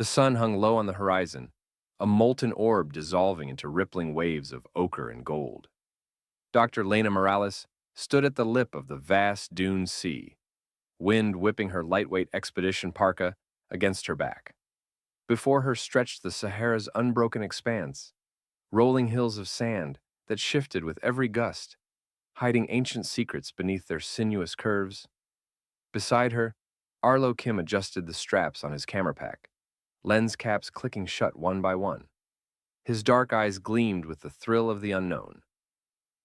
The sun hung low on the horizon, a molten orb dissolving into rippling waves of ochre and gold. Dr. Lena Morales stood at the lip of the vast dune sea, wind whipping her lightweight expedition parka against her back. Before her stretched the Sahara's unbroken expanse, rolling hills of sand that shifted with every gust, hiding ancient secrets beneath their sinuous curves. Beside her, Arlo Kim adjusted the straps on his camera pack, lens caps clicking shut one by one. His dark eyes gleamed with the thrill of the unknown.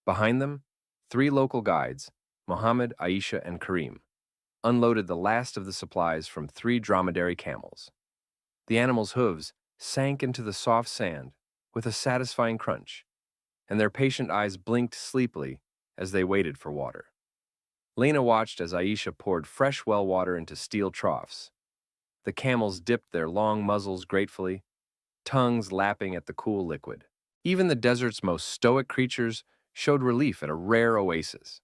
Behind them, three local guides, Mohammed, Aisha, and Karim, unloaded the last of the supplies from three dromedary camels. The animals' hooves sank into the soft sand with a satisfying crunch, and their patient eyes blinked sleepily as they waited for water. Lena watched as Aisha poured fresh well water into steel troughs. The camels dipped their long muzzles gratefully, tongues lapping at the cool liquid. Even the desert's most stoic creatures showed relief at a rare oasis.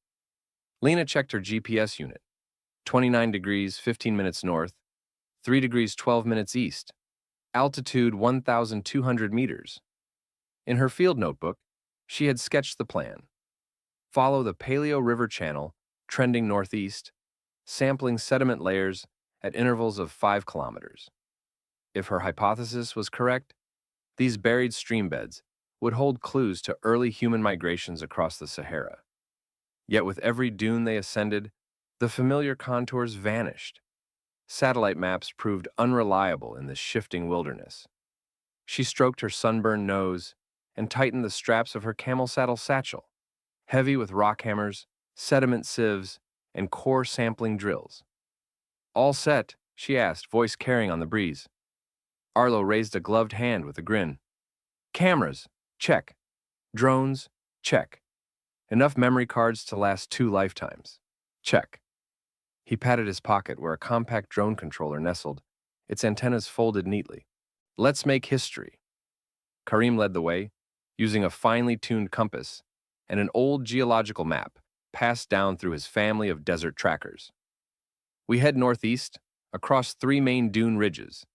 Lena checked her GPS unit. 29 degrees, 15 minutes north, 3 degrees, 12 minutes east, altitude 1,200 meters. In her field notebook, she had sketched the plan. Follow the Paleo River channel, trending northeast, sampling sediment layers at intervals of 5 kilometers. If her hypothesis was correct, these buried streambeds would hold clues to early human migrations across the Sahara. Yet with every dune they ascended, the familiar contours vanished. Satellite maps proved unreliable in this shifting wilderness. She stroked her sunburned nose and tightened the straps of her camel saddle satchel, heavy with rock hammers, sediment sieves, and core sampling drills. "All set?" she asked, voice carrying on the breeze. Arlo raised a gloved hand with a grin. "Cameras, check. Drones, check. Enough memory cards to last 2 lifetimes. Check." He patted his pocket where a compact drone controller nestled, its antennas folded neatly. "Let's make history." Karim led the way, using a finely tuned compass and an old geological map passed down through his family of desert trackers. "We head northeast, across 3 main dune ridges.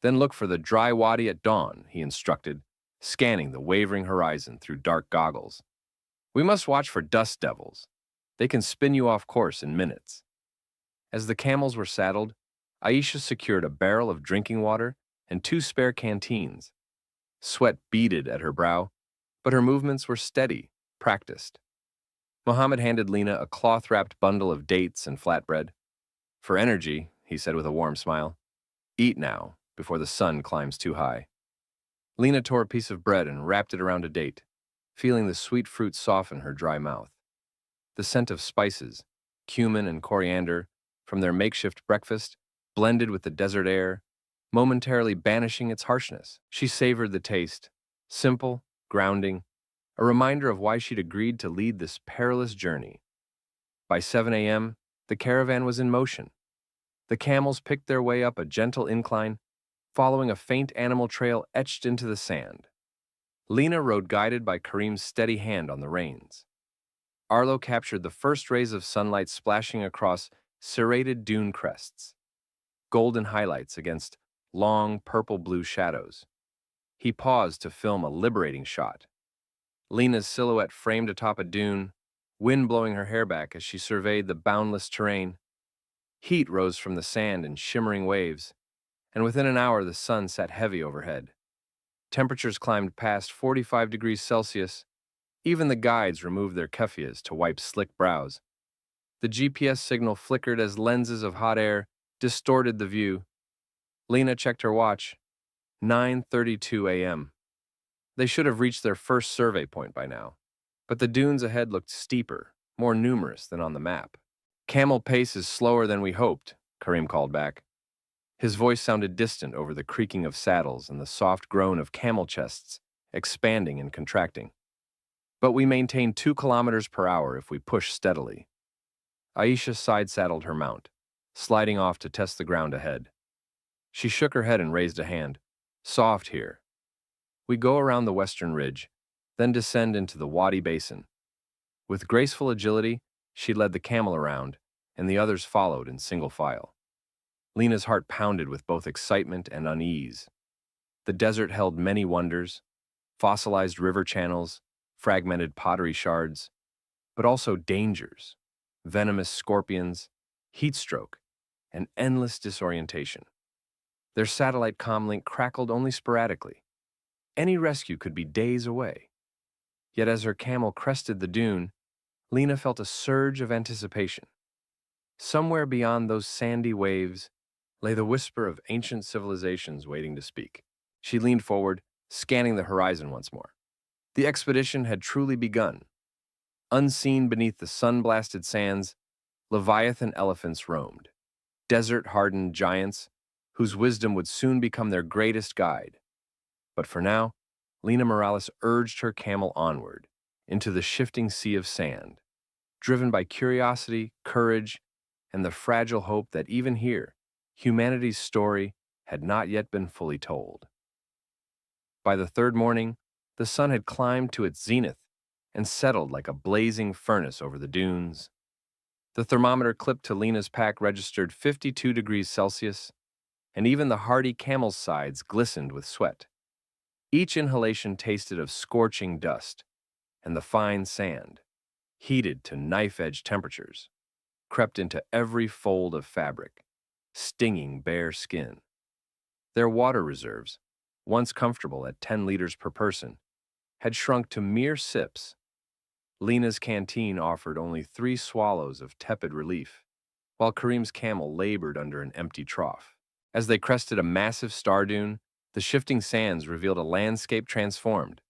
Then look for the dry wadi at dawn," he instructed, scanning the wavering horizon through dark goggles. "We must watch for dust devils. They can spin you off course in minutes." As the camels were saddled, Aisha secured a barrel of drinking water and 2 spare canteens. Sweat beaded at her brow, but her movements were steady, practiced. Mohammed handed Lena a cloth-wrapped bundle of dates and flatbread. "For energy," he said with a warm smile. "Eat now, before the sun climbs too high." Lena tore a piece of bread and wrapped it around a date, feeling the sweet fruit soften her dry mouth. The scent of spices, cumin and coriander, from their makeshift breakfast, blended with the desert air, momentarily banishing its harshness. She savored the taste, simple, grounding, a reminder of why she'd agreed to lead this perilous journey. By 7 a.m., the caravan was in motion. The camels picked their way up a gentle incline, following a faint animal trail etched into the sand. Lena rode guided by Karim's steady hand on the reins. Arlo captured the first rays of sunlight splashing across serrated dune crests, golden highlights against long purple-blue shadows. He paused to film a liberating shot. Lena's silhouette framed atop a dune, wind blowing her hair back as she surveyed the boundless terrain. Heat rose from the sand in shimmering waves, and within an hour the sun sat heavy overhead. Temperatures climbed past 45 degrees Celsius. Even the guides removed their keffiyehs to wipe slick brows. The GPS signal flickered as lenses of hot air distorted the view. Lena checked her watch. 9:32 a.m. They should have reached their first survey point by now, but the dunes ahead looked steeper, more numerous than on the map. "Camel pace is slower than we hoped," Karim called back. His voice sounded distant over the creaking of saddles and the soft groan of camel chests expanding and contracting. "But we maintain 2 kilometers per hour if we push steadily." Aisha side-saddled her mount, sliding off to test the ground ahead. She shook her head and raised a hand. "Soft here. We go around the western ridge, then descend into the Wadi Basin." With graceful agility, she led the camel around, and the others followed in single file. Lena's heart pounded with both excitement and unease. The desert held many wonders: fossilized river channels, fragmented pottery shards, but also dangers: venomous scorpions, heat stroke, and endless disorientation. Their satellite comlink crackled only sporadically. Any rescue could be days away. Yet as her camel crested the dune, Lena felt a surge of anticipation. Somewhere beyond those sandy waves lay the whisper of ancient civilizations waiting to speak. She leaned forward, scanning the horizon once more. The expedition had truly begun. Unseen beneath the sun-blasted sands, Leviathan elephants roamed, desert-hardened giants whose wisdom would soon become their greatest guide. But for now, Lena Morales urged her camel onward, into the shifting sea of sand, driven by curiosity, courage, and the fragile hope that even here, humanity's story had not yet been fully told. By the third morning, the sun had climbed to its zenith and settled like a blazing furnace over the dunes. The thermometer clipped to Lena's pack registered 52 degrees Celsius, and even the hardy camel's sides glistened with sweat. Each inhalation tasted of scorching dust, and the fine sand, heated to knife-edge temperatures, crept into every fold of fabric, stinging bare skin. Their water reserves, once comfortable at 10 liters per person, had shrunk to mere sips. Lena's canteen offered only 3 swallows of tepid relief, while Kareem's camel labored under an empty trough. As they crested a massive star dune, the shifting sands revealed a landscape transformed.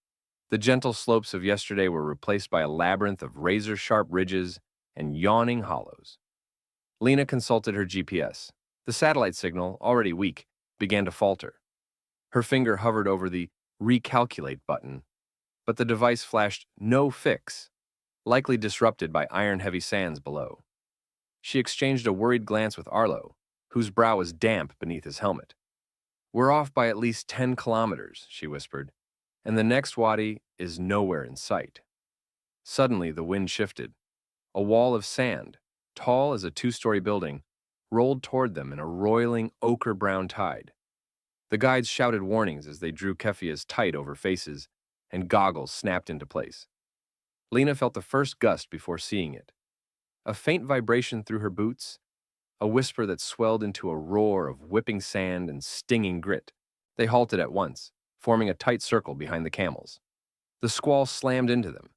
The gentle slopes of yesterday were replaced by a labyrinth of razor-sharp ridges and yawning hollows. Lena consulted her GPS. The satellite signal, already weak, began to falter. Her finger hovered over the recalculate button, but the device flashed no fix, likely disrupted by iron-heavy sands below. She exchanged a worried glance with Arlo, whose brow was damp beneath his helmet. "We're off by at least 10 kilometers," she whispered, "and the next wadi is nowhere in sight." Suddenly, the wind shifted. A wall of sand, tall as a 2-story building, rolled toward them in a roiling ochre-brown tide. The guides shouted warnings as they drew kefias tight over faces, and goggles snapped into place. Lena felt the first gust before seeing it. A faint vibration through her boots, a whisper that swelled into a roar of whipping sand and stinging grit. They halted at once, forming a tight circle behind the camels. The squall slammed into them,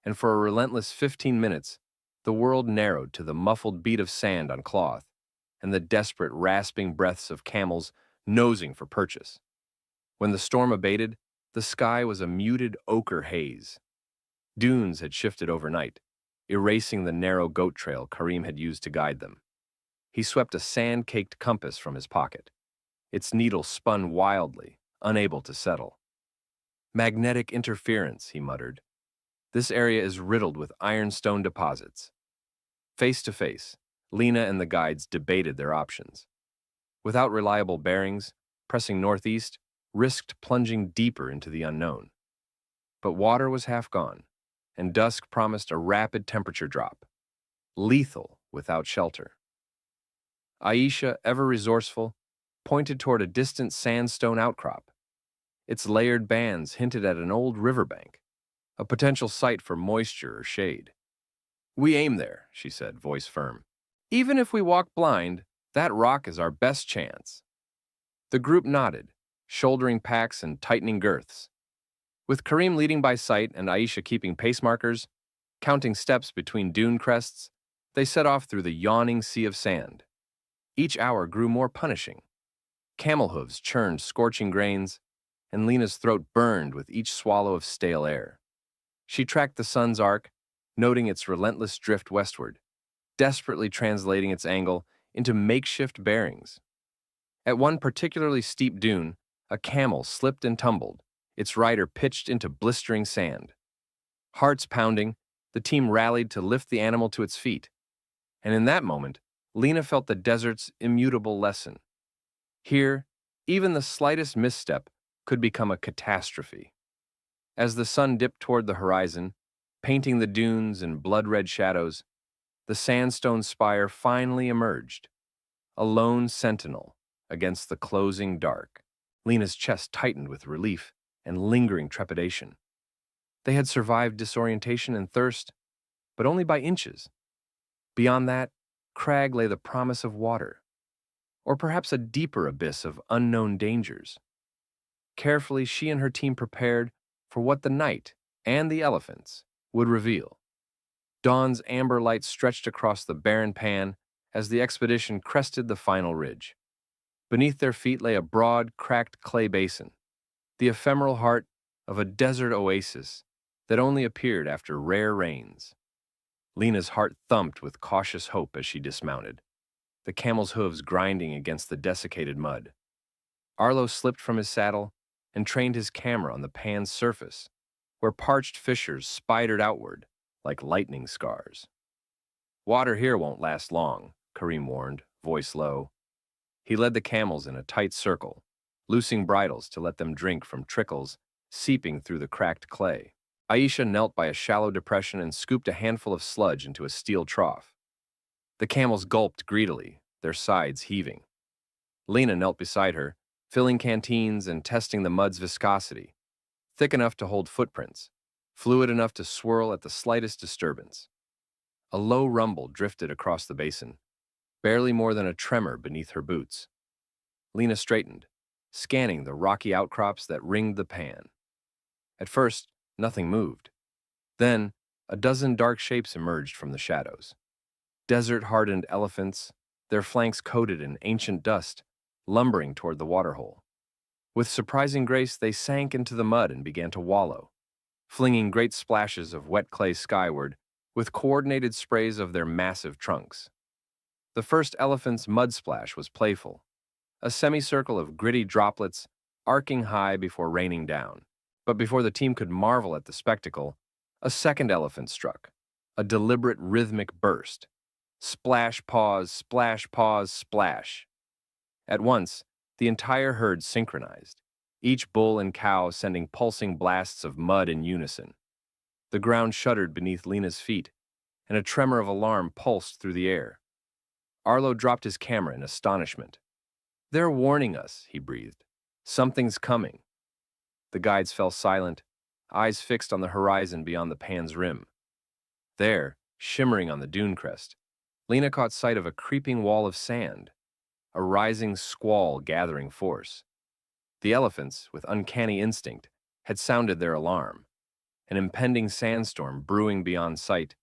and for a relentless 15 minutes, the world narrowed to the muffled beat of sand on cloth and the desperate, rasping breaths of camels nosing for purchase. When the storm abated, the sky was a muted ochre haze. Dunes had shifted overnight, erasing the narrow goat trail Kareem had used to guide them. He swept a sand-caked compass from his pocket. Its needle spun wildly, unable to settle. "Magnetic interference," he muttered. "This area is riddled with ironstone deposits." Face to face, Lena and the guides debated their options. Without reliable bearings, pressing northeast risked plunging deeper into the unknown. But water was half gone, and dusk promised a rapid temperature drop, lethal without shelter. Aisha, ever resourceful, pointed toward a distant sandstone outcrop. Its layered bands hinted at an old riverbank, a potential site for moisture or shade. "We aim there," she said, voice firm. "Even if we walk blind, that rock is our best chance." The group nodded, shouldering packs and tightening girths. With Kareem leading by sight and Aisha keeping pace markers, counting steps between dune crests, they set off through the yawning sea of sand. Each hour grew more punishing. Camel hooves churned scorching grains, and Lena's throat burned with each swallow of stale air. She tracked the sun's arc, noting its relentless drift westward, desperately translating its angle into makeshift bearings. At one particularly steep dune, a camel slipped and tumbled, its rider pitched into blistering sand. Hearts pounding, the team rallied to lift the animal to its feet. And in that moment, Lena felt the desert's immutable lesson. Here, even the slightest misstep could become a catastrophe. As the sun dipped toward the horizon, painting the dunes in blood-red shadows, the sandstone spire finally emerged, a lone sentinel against the closing dark. Lena's chest tightened with relief and lingering trepidation. They had survived disorientation and thirst, but only by inches. Beyond that, crag lay the promise of water, or perhaps a deeper abyss of unknown dangers. Carefully, she and her team prepared for what the night and the elephants would reveal. Dawn's amber light stretched across the barren pan as the expedition crested the final ridge. Beneath their feet lay a broad, cracked clay basin, the ephemeral heart of a desert oasis that only appeared after rare rains. Lena's heart thumped with cautious hope as she dismounted, the camel's hooves grinding against the desiccated mud. Arlo slipped from his saddle and trained his camera on the pan's surface, where parched fissures spidered outward like lightning scars. "Water here won't last long," Kareem warned, voice low. He led the camels in a tight circle, loosing bridles to let them drink from trickles seeping through the cracked clay. Aisha knelt by a shallow depression and scooped a handful of sludge into a steel trough. The camels gulped greedily, their sides heaving. Lena knelt beside her, filling canteens and testing the mud's viscosity, thick enough to hold footprints, fluid enough to swirl at the slightest disturbance. A low rumble drifted across the basin, barely more than a tremor beneath her boots. Lena straightened, scanning the rocky outcrops that ringed the pan. At first, nothing moved. Then, a dozen dark shapes emerged from the shadows. Desert-hardened elephants, their flanks coated in ancient dust, lumbering toward the waterhole. With surprising grace, they sank into the mud and began to wallow, flinging great splashes of wet clay skyward with coordinated sprays of their massive trunks. The first elephant's mud splash was playful, a semicircle of gritty droplets arcing high before raining down. But before the team could marvel at the spectacle, a second elephant struck, a deliberate rhythmic burst. Splash, pause, splash, pause, splash. At once, the entire herd synchronized, each bull and cow sending pulsing blasts of mud in unison. The ground shuddered beneath Lena's feet, and a tremor of alarm pulsed through the air. Arlo dropped his camera in astonishment. "They're warning us," he breathed. "Something's coming." The guides fell silent, eyes fixed on the horizon beyond the pan's rim. There, shimmering on the dune crest, Lena caught sight of a creeping wall of sand, a rising squall gathering force. The elephants, with uncanny instinct, had sounded their alarm, an impending sandstorm brewing beyond sight,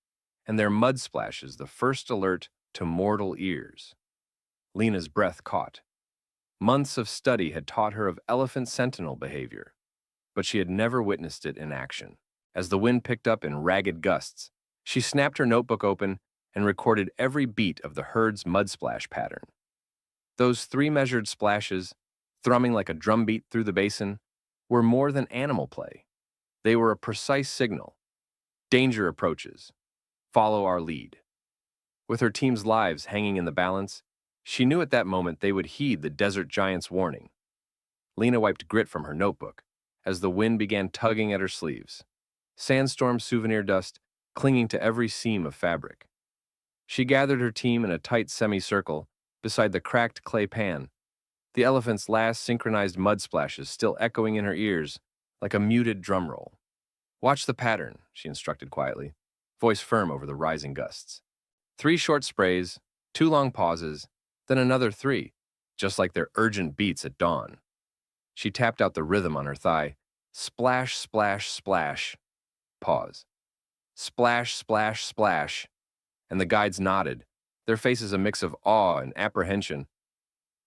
and their mud splashes the first alert to mortal ears. Lena's breath caught. Months of study had taught her of elephant sentinel behavior, but she had never witnessed it in action. As the wind picked up in ragged gusts, she snapped her notebook open and recorded every beat of the herd's mudsplash pattern. Those 3 measured splashes, thrumming like a drumbeat through the basin, were more than animal play. They were a precise signal. Danger approaches. Follow our lead. With her team's lives hanging in the balance, she knew at that moment they would heed the desert giant's warning. Lena wiped grit from her notebook as the wind began tugging at her sleeves, sandstorm souvenir dust clinging to every seam of fabric. She gathered her team in a tight semicircle beside the cracked clay pan, the elephant's last synchronized mud splashes still echoing in her ears like a muted drum roll. "Watch the pattern," she instructed quietly, voice firm over the rising gusts. 3 short sprays, 2 long pauses, then another 3, just like their urgent beats at dawn. She tapped out the rhythm on her thigh. Splash, splash, splash. Pause. Splash, splash, splash. And the guides nodded, their faces a mix of awe and apprehension.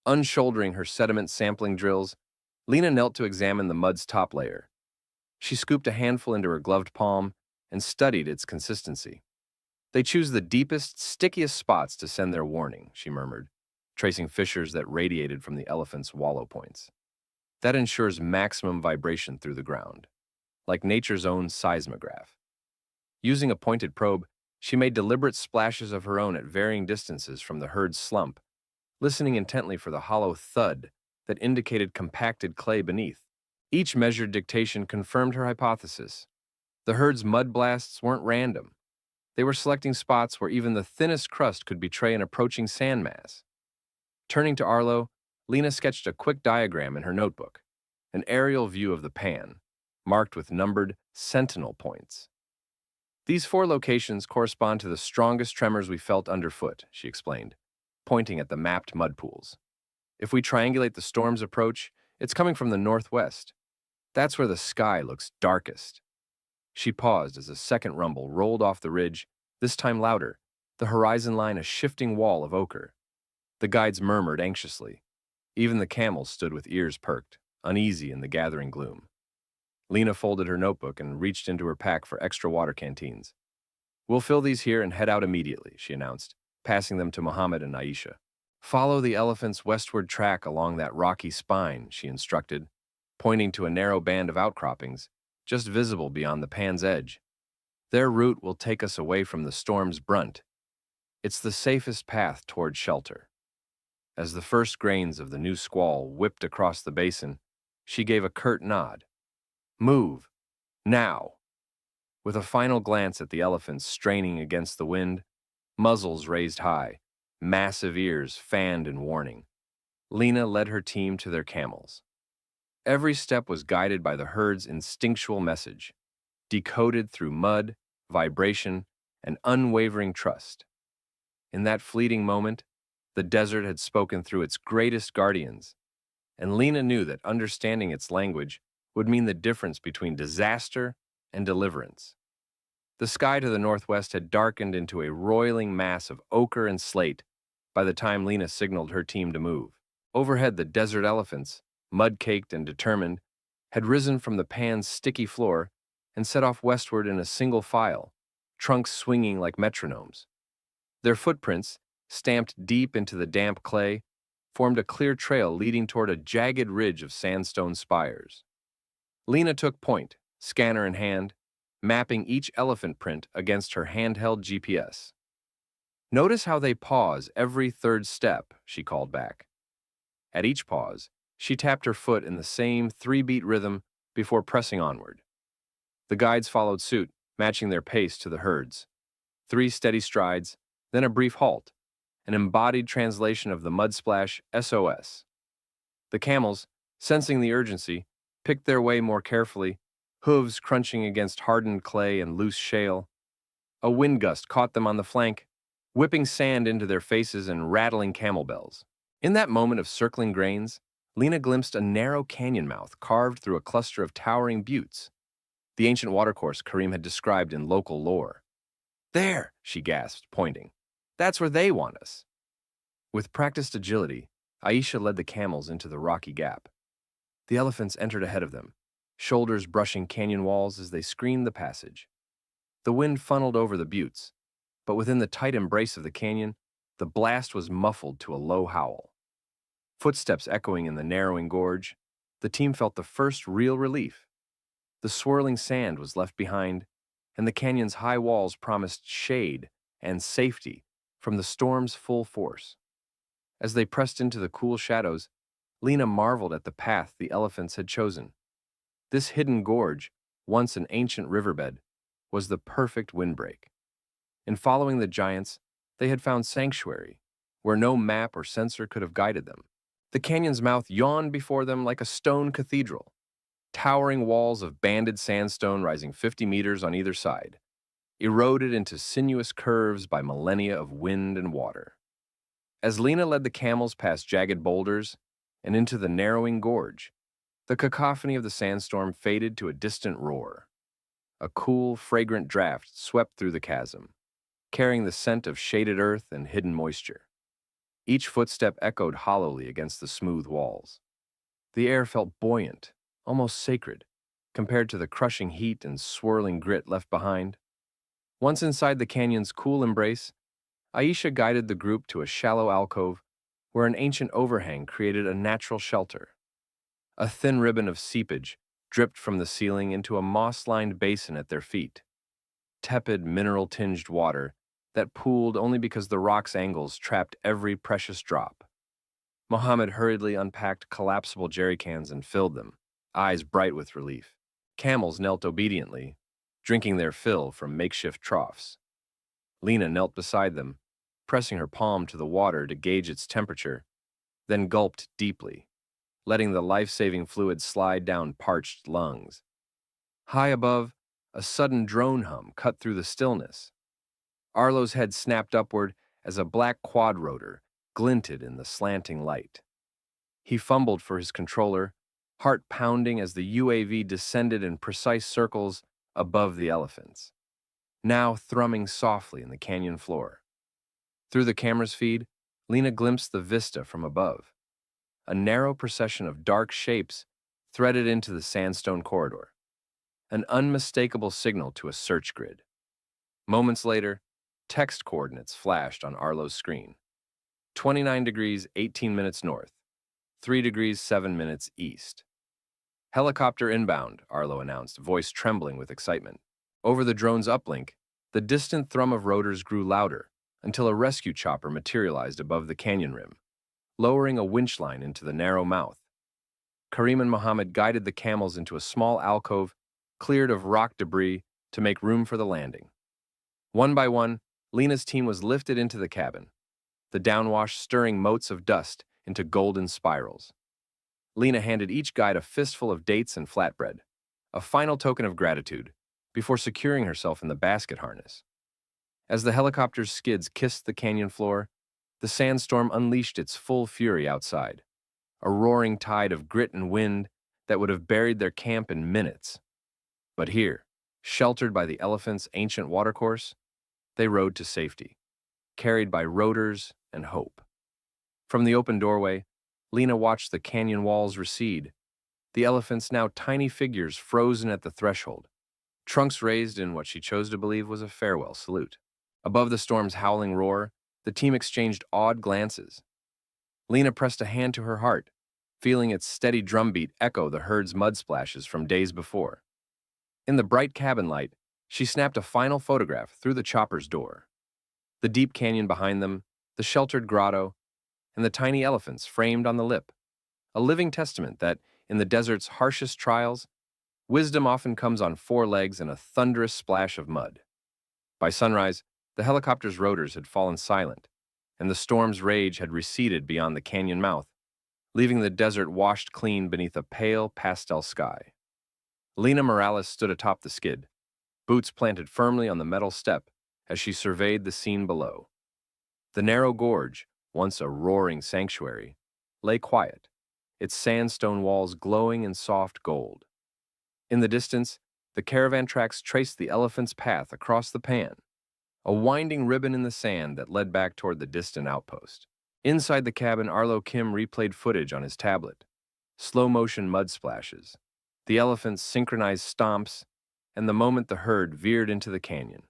Unshouldering her sediment sampling drills, Lena knelt to examine the mud's top layer. She scooped a handful into her gloved palm and studied its consistency. "They choose the deepest, stickiest spots to send their warning," she murmured, tracing fissures that radiated from the elephant's wallow points. "That ensures maximum vibration through the ground, like nature's own seismograph." Using a pointed probe, she made deliberate splashes of her own at varying distances from the herd's slump, listening intently for the hollow thud that indicated compacted clay beneath. Each measured dictation confirmed her hypothesis. The herd's mud blasts weren't random. They were selecting spots where even the thinnest crust could betray an approaching sand mass. Turning to Arlo, Lena sketched a quick diagram in her notebook, an aerial view of the pan, marked with numbered sentinel points. These 4 locations correspond to the strongest tremors we felt underfoot, she explained, pointing at the mapped mud pools. If we triangulate the storm's approach, it's coming from the northwest. That's where the sky looks darkest. She paused as a second rumble rolled off the ridge, this time louder, the horizon line a shifting wall of ochre. The guides murmured anxiously. Even the camels stood with ears perked, uneasy in the gathering gloom. Lena folded her notebook and reached into her pack for extra water canteens. "We'll fill these here and head out immediately," she announced, passing them to Mohammed and Aisha. "Follow the elephant's westward track along that rocky spine," she instructed, pointing to a narrow band of outcroppings, just visible beyond the pan's edge. "Their route will take us away from the storm's brunt. It's the safest path toward shelter." As the first grains of the new squall whipped across the basin, she gave a curt nod. "Move. Now." With a final glance at the elephants straining against the wind, muzzles raised high, massive ears fanned in warning, Lena led her team to their camels. Every step was guided by the herd's instinctual message, decoded through mud, vibration, and unwavering trust. In that fleeting moment, the desert had spoken through its greatest guardians, and Lena knew that understanding its language would mean the difference between disaster and deliverance. The sky to the northwest had darkened into a roiling mass of ochre and slate by the time Lena signaled her team to move. Overhead, the desert elephants, mud-caked and determined, had risen from the pan's sticky floor and set off westward in a single file, trunks swinging like metronomes. Their footprints, stamped deep into the damp clay, formed a clear trail leading toward a jagged ridge of sandstone spires. Lena took point, scanner in hand, mapping each elephant print against her handheld GPS. "Notice how they pause every third step," she called back. At each pause, she tapped her foot in the same 3-beat rhythm before pressing onward. The guides followed suit, matching their pace to the herd's. 3 steady strides, then a brief halt, an embodied translation of the mudsplash SOS. The camels, sensing the urgency, picked their way more carefully, hooves crunching against hardened clay and loose shale. A wind gust caught them on the flank, whipping sand into their faces and rattling camel bells. In that moment of circling grains, Lena glimpsed a narrow canyon mouth carved through a cluster of towering buttes, the ancient watercourse Karim had described in local lore. "There," she gasped, pointing. "That's where they want us." With practiced agility, Aisha led the camels into the rocky gap. The elephants entered ahead of them, shoulders brushing canyon walls as they screened the passage. The wind funneled over the buttes, but within the tight embrace of the canyon, the blast was muffled to a low howl. Footsteps echoing in the narrowing gorge, the team felt the first real relief. The swirling sand was left behind, and the canyon's high walls promised shade and safety from the storm's full force. As they pressed into the cool shadows, Lena marveled at the path the elephants had chosen. This hidden gorge, once an ancient riverbed, was the perfect windbreak. In following the giants, they had found sanctuary, where no map or sensor could have guided them. The canyon's mouth yawned before them like a stone cathedral, towering walls of banded sandstone rising 50 meters on either side, eroded into sinuous curves by millennia of wind and water. As Lena led the camels past jagged boulders and into the narrowing gorge, the cacophony of the sandstorm faded to a distant roar. A cool, fragrant draft swept through the chasm, carrying the scent of shaded earth and hidden moisture. Each footstep echoed hollowly against the smooth walls. The air felt buoyant, almost sacred, compared to the crushing heat and swirling grit left behind. Once inside the canyon's cool embrace, Aisha guided the group to a shallow alcove where an ancient overhang created a natural shelter. A thin ribbon of seepage dripped from the ceiling into a moss-lined basin at their feet. Tepid, mineral-tinged water that pooled only because the rock's angles trapped every precious drop. Mohammed hurriedly unpacked collapsible jerry cans and filled them, eyes bright with relief. Camels knelt obediently, drinking their fill from makeshift troughs. Lena knelt beside them, pressing her palm to the water to gauge its temperature then gulped deeply, letting the life-saving fluid slide down parched lungs. High above, a sudden drone hum cut through the stillness. Arlo's head snapped upward as a black quadrotor glinted in the slanting light. He fumbled for his controller, heart pounding as the UAV descended in precise circles above the elephants, now thrumming softly in the canyon floor. Through the camera's feed, Lena glimpsed the vista from above, a narrow procession of dark shapes threaded into the sandstone corridor, an unmistakable signal to a search grid. Moments later, text coordinates flashed on Arlo's screen. 29 degrees 18 minutes north, 3 degrees 7 minutes east. Helicopter inbound, Arlo announced, voice trembling with excitement. Over the drone's uplink, the distant thrum of rotors grew louder until a rescue chopper materialized above the canyon rim, lowering a winch line into the narrow mouth. Karim and Mohammed guided the camels into a small alcove cleared of rock debris to make room for the landing. One by one, Lena's team was lifted into the cabin, the downwash stirring motes of dust into golden spirals. Lena handed each guide a fistful of dates and flatbread, a final token of gratitude, before securing herself in the basket harness. As the helicopter's skids kissed the canyon floor, the sandstorm unleashed its full fury outside, a roaring tide of grit and wind that would have buried their camp in minutes. But here, sheltered by the elephants' ancient watercourse, they rode to safety, carried by rotors and hope. From the open doorway, Lena watched the canyon walls recede, the elephants now tiny figures frozen at the threshold, trunks raised in what she chose to believe was a farewell salute. Above the storm's howling roar, the team exchanged awed glances. Lena pressed a hand to her heart, feeling its steady drumbeat echo the herd's mud splashes from days before. In the bright cabin light, she snapped a final photograph through the chopper's door. The deep canyon behind them, the sheltered grotto, and the tiny elephants framed on the lip, a living testament that, in the desert's harshest trials, wisdom often comes on four legs in a thunderous splash of mud. By sunrise, the helicopter's rotors had fallen silent, and the storm's rage had receded beyond the canyon mouth, leaving the desert washed clean beneath a pale pastel sky. Lena Morales stood atop the skid, boots planted firmly on the metal step as she surveyed the scene below. The narrow gorge, once a roaring sanctuary, lay quiet, its sandstone walls glowing in soft gold. In the distance, the caravan tracks traced the elephant's path across the pan, a winding ribbon in the sand that led back toward the distant outpost. Inside the cabin, Arlo Kim replayed footage on his tablet. Slow-motion mud splashes, the elephant's synchronized stomps, and the moment the herd veered into the canyon.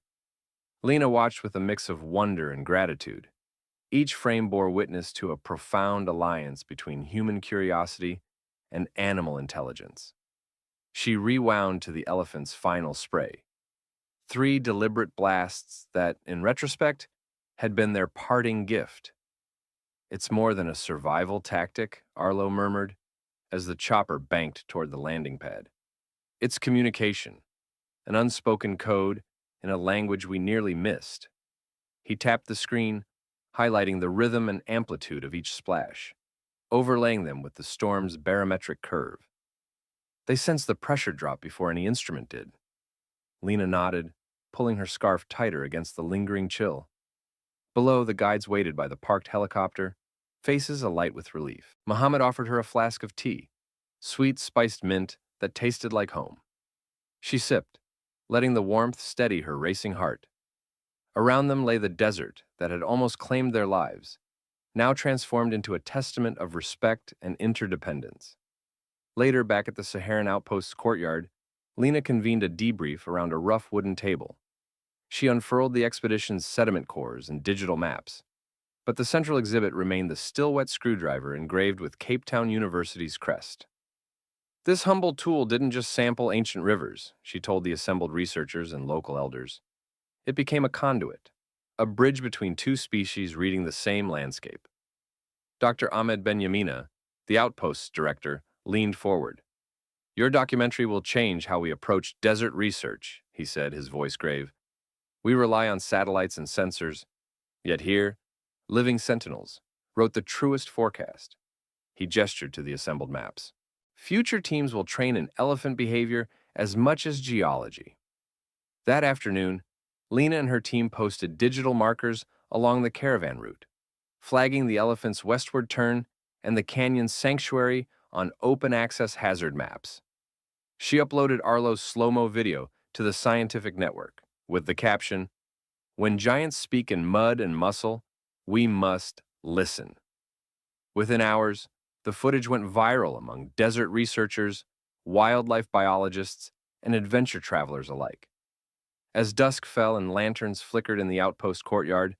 Lena watched with a mix of wonder and gratitude. Each frame bore witness to a profound alliance between human curiosity and animal intelligence. She rewound to the elephant's final spray. 3 deliberate blasts that, in retrospect, had been their parting gift. "It's more than a survival tactic," Arlo murmured, as the chopper banked toward the landing pad. "It's communication, an unspoken code in a language we nearly missed." He tapped the screen, highlighting the rhythm and amplitude of each splash, overlaying them with the storm's barometric curve. They sensed the pressure drop before any instrument did. Lena nodded, pulling her scarf tighter against the lingering chill. Below, the guides waited by the parked helicopter, faces alight with relief. Mohammed offered her a flask of tea, sweet spiced mint that tasted like home. She sipped, letting the warmth steady her racing heart. Around them lay the desert that had almost claimed their lives, now transformed into a testament of respect and interdependence. Later, back at the Saharan outpost's courtyard, Lena convened a debrief around a rough wooden table. She unfurled the expedition's sediment cores and digital maps, but the central exhibit remained the still-wet screwdriver engraved with Cape Town University's crest. This humble tool didn't just sample ancient rivers, she told the assembled researchers and local elders. It became a conduit, a bridge between two species reading the same landscape. Dr. Ahmed Benyamina, the outpost's director, leaned forward. "Your documentary will change how we approach desert research," he said, his voice grave. "We rely on satellites and sensors, yet here, living sentinels wrote the truest forecast. He gestured to the assembled maps. Future teams will train in elephant behavior as much as geology. That afternoon, Lena and her team posted digital markers along the caravan route, flagging the elephant's westward turn and the canyon's sanctuary on open-access hazard maps. She uploaded Arlo's slow-mo video to the scientific network with the caption, "When giants speak in mud and muscle, we must listen." Within hours, the footage went viral among desert researchers, wildlife biologists, and adventure travelers alike. As dusk fell and lanterns flickered in the outpost courtyard,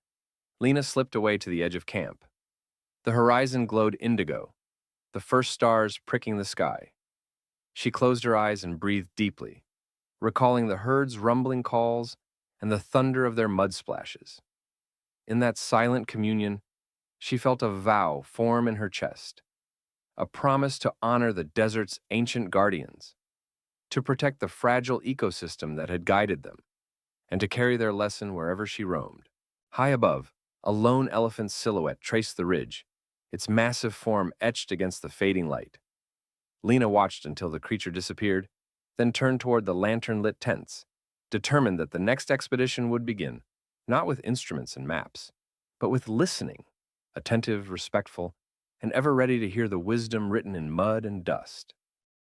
Lena slipped away to the edge of camp. The horizon glowed indigo, the first stars pricking the sky. She closed her eyes and breathed deeply, recalling the herd's rumbling calls and the thunder of their mud splashes. In that silent communion, she felt a vow form in her chest, a promise to honor the desert's ancient guardians, to protect the fragile ecosystem that had guided them, and to carry their lesson wherever she roamed. High above, a lone elephant's silhouette traced the ridge, its massive form etched against the fading light. Lena watched until the creature disappeared, then turned toward the lantern-lit tents, determined that the next expedition would begin, not with instruments and maps, but with listening, attentive, respectful, and ever ready to hear the wisdom written in mud and dust.